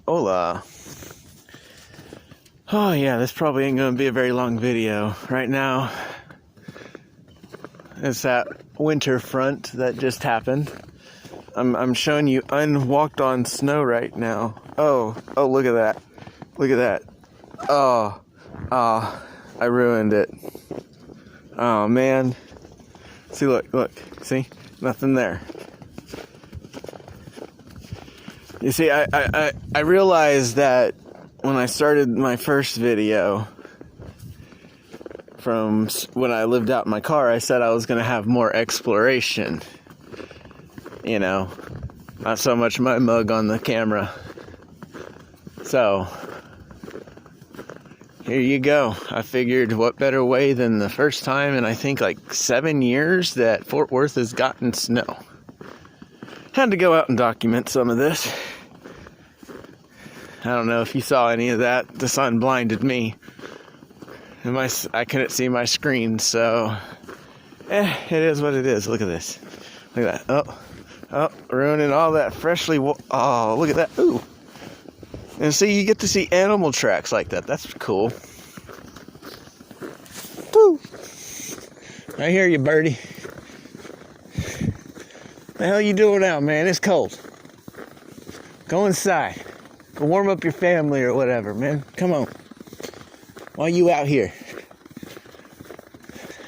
Hola. Oh yeah, this probably ain't gonna be a very long video. Right now, it's that winter front that just happened. I'm showing you unwalked on snow right now. Oh, look at that. Look at that. Oh, I ruined it. Oh man. See, look, see? Nothing there. You see, I realized that when I started my first video from when I lived out in my car, I said I was going to have more exploration. You know, not so much my mug on the camera. So, here you go. I figured what better way than the first time in I think like 7 years that Fort Worth has gotten snow. Had to go out and document some of this. I don't know if you saw any of that. The sun blinded me. And I couldn't see my screen, so it is what it is. Look at this. Look at that. Oh, ruining all that freshly. Oh, look at that. Ooh. And see, you get to see animal tracks like that. That's cool. Woo. I hear you, birdie. The hell you doing out, man? It's cold. Go inside. Go warm up your family or whatever, man. Come on. Why you out here?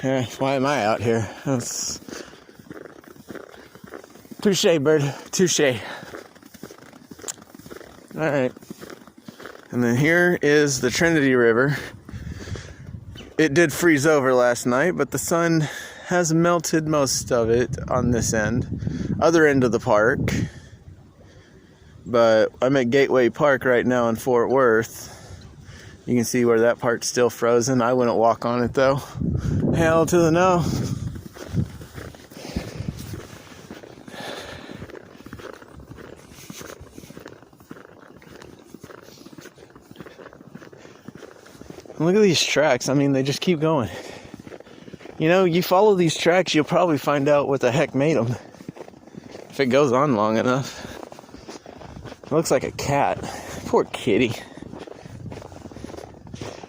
Why am I out here? That's... Touche, bird. Touche. Alright. And then here is the Trinity River. It did freeze over last night, but the sun has melted most of it on this end. Other end of the park. But I'm at Gateway Park right now in Fort Worth. You can see where that part's still frozen. I wouldn't walk on it though. Hell to the no. Look at these tracks. I mean, they just keep going. You know, you follow these tracks, you'll probably find out what the heck made them. If it goes on long enough. It looks like a cat. Poor kitty.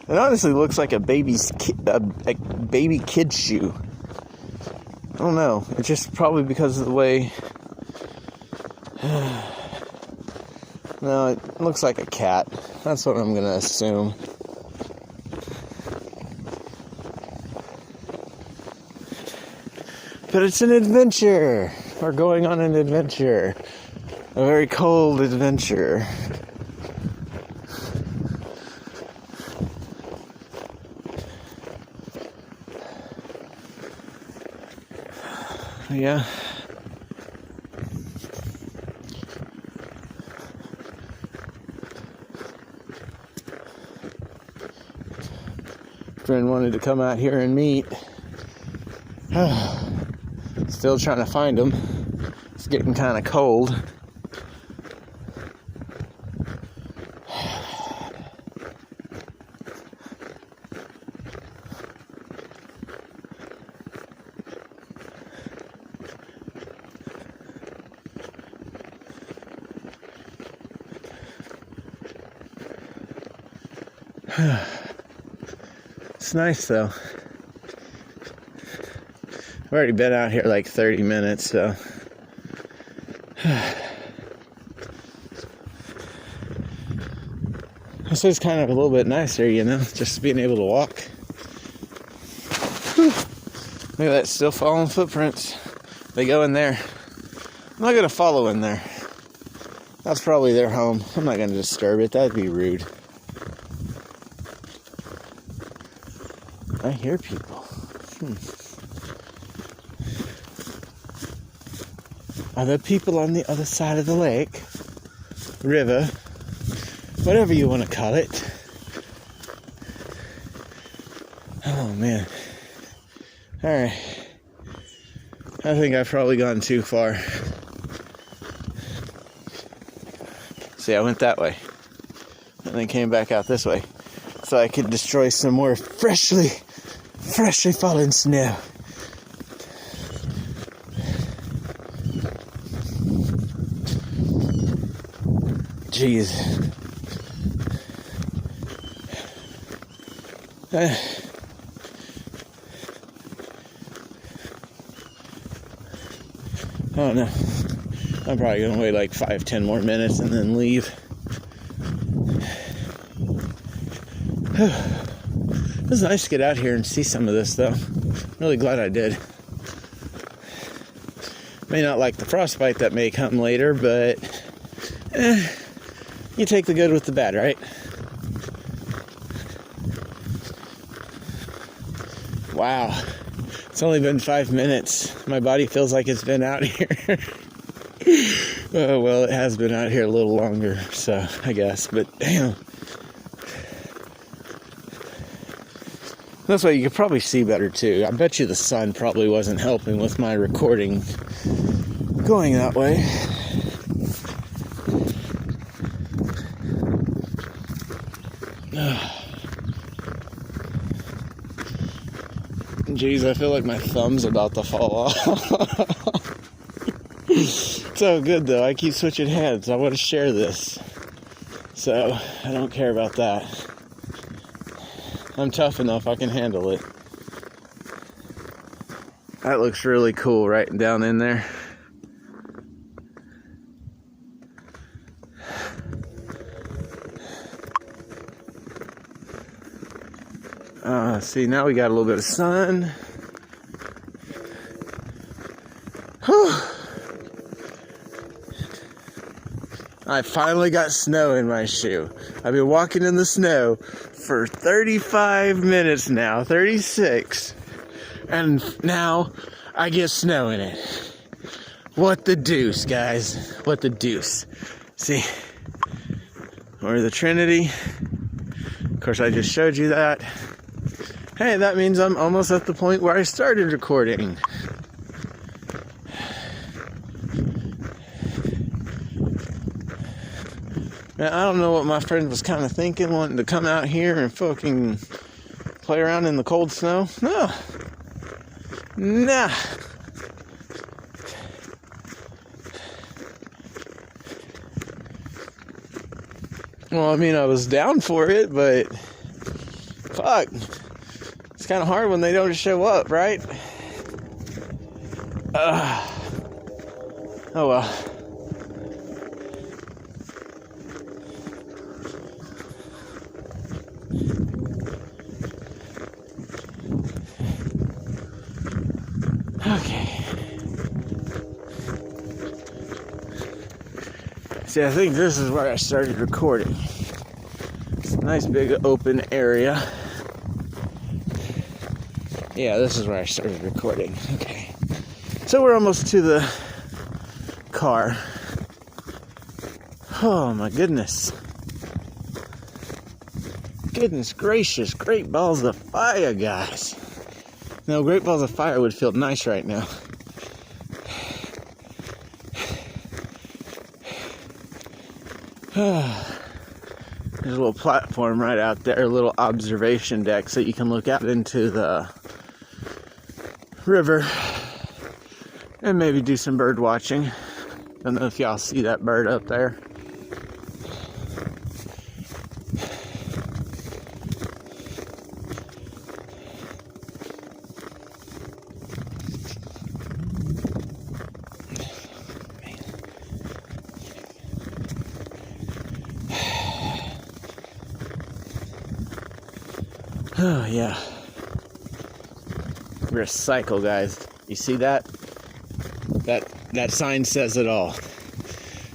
It honestly looks like a baby kid shoe. I don't know. It's just probably because of the way... No, it looks like a cat. That's what I'm going to assume. But it's an adventure. We're going on an adventure. A very cold adventure. Yeah. Friend wanted to come out here and meet. Still trying to find him. It's getting kind of cold. It's nice though. I've already been out here like 30 minutes, so this is kind of a little bit nicer, you know, just being able to walk. Whew. Look at that, still following footprints. They go in there. I'm not gonna follow in there. That's probably their home. I'm not gonna disturb it. That'd be rude. I hear people. Are there people on the other side of the lake? River? Whatever you want to call it. Oh, man. Alright. I think I've probably gone too far. See, I went that way. And then came back out this way. So I could destroy some more freshly fallen snow. jeez. I don't know. I'm probably gonna wait like 5-10 more minutes and then leave. It was nice to get out here and see some of this, though. I'm really glad I did. May not like the frostbite that may come later, but you take the good with the bad, right? Wow. It's only been 5 minutes. My body feels like it's been out here. Oh, well, it has been out here a little longer, so I guess. But damn. That's why you could probably see better, too. I bet you the sun probably wasn't helping with my recording going that way. Jeez, I feel like my thumb's about to fall off. So good, though. I keep switching hands. I want to share this. So, I don't care about that. I'm tough enough, I can handle it. That looks really cool right down in there. See, now we got a little bit of sun. Whew. I finally got snow in my shoe. I've been walking in the snow for 35 minutes now, 36. And now I get snow in it. What the deuce, guys? What the deuce? See, we're the Trinity. Of course, I just showed you that. Hey, that means I'm almost at the point where I started recording. Man, I don't know what my friend was kind of thinking, wanting to come out here and fucking play around in the cold snow. No. Nah. Well, I mean, I was down for it, but fuck. It's kind of hard when they don't show up, right? Oh well. Okay. See, I think this is where I started recording. It's a nice big open area. Yeah, this is where I started recording. Okay. So we're almost to the car. Oh my goodness. Goodness gracious, great balls of fire, guys. No, great balls of fire would feel nice right now. There's a little platform right out there, a little observation deck so you can look out into the river and maybe do some bird watching. I don't know if y'all see that bird up there. Oh yeah. Recycle, guys. You see that? That sign says it all.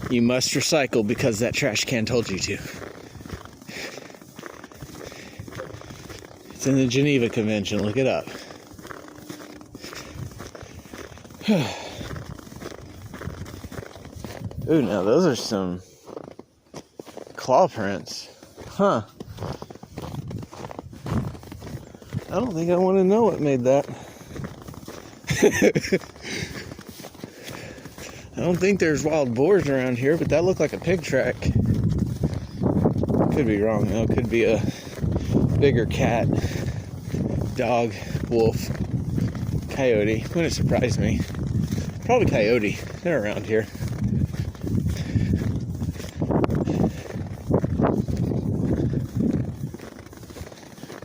You must recycle because that trash can told you to. It's in the Geneva Convention. Look it up. Ooh, now those are some claw prints. Huh. I don't think I want to know what made that. I don't think there's wild boars around here, but that looked like a pig track. Could be wrong, though. Could be a bigger cat, dog, wolf, coyote. Wouldn't surprise me. Probably coyote. They're around here.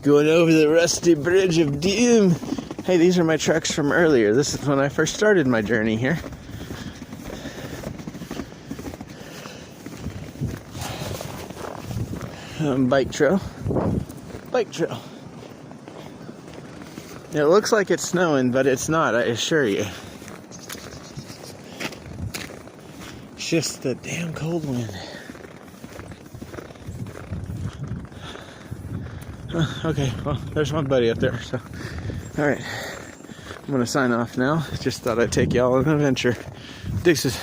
Going over the rusty bridge of doom. Hey, these are my tracks from earlier. This is when I first started my journey here. Bike trail. Bike trail. It looks like it's snowing, but it's not, I assure you. It's just the damn cold wind. Okay, well, there's my buddy up there, so. Alright, I'm gonna sign off now. Just thought I'd take y'all on an adventure. Deuces.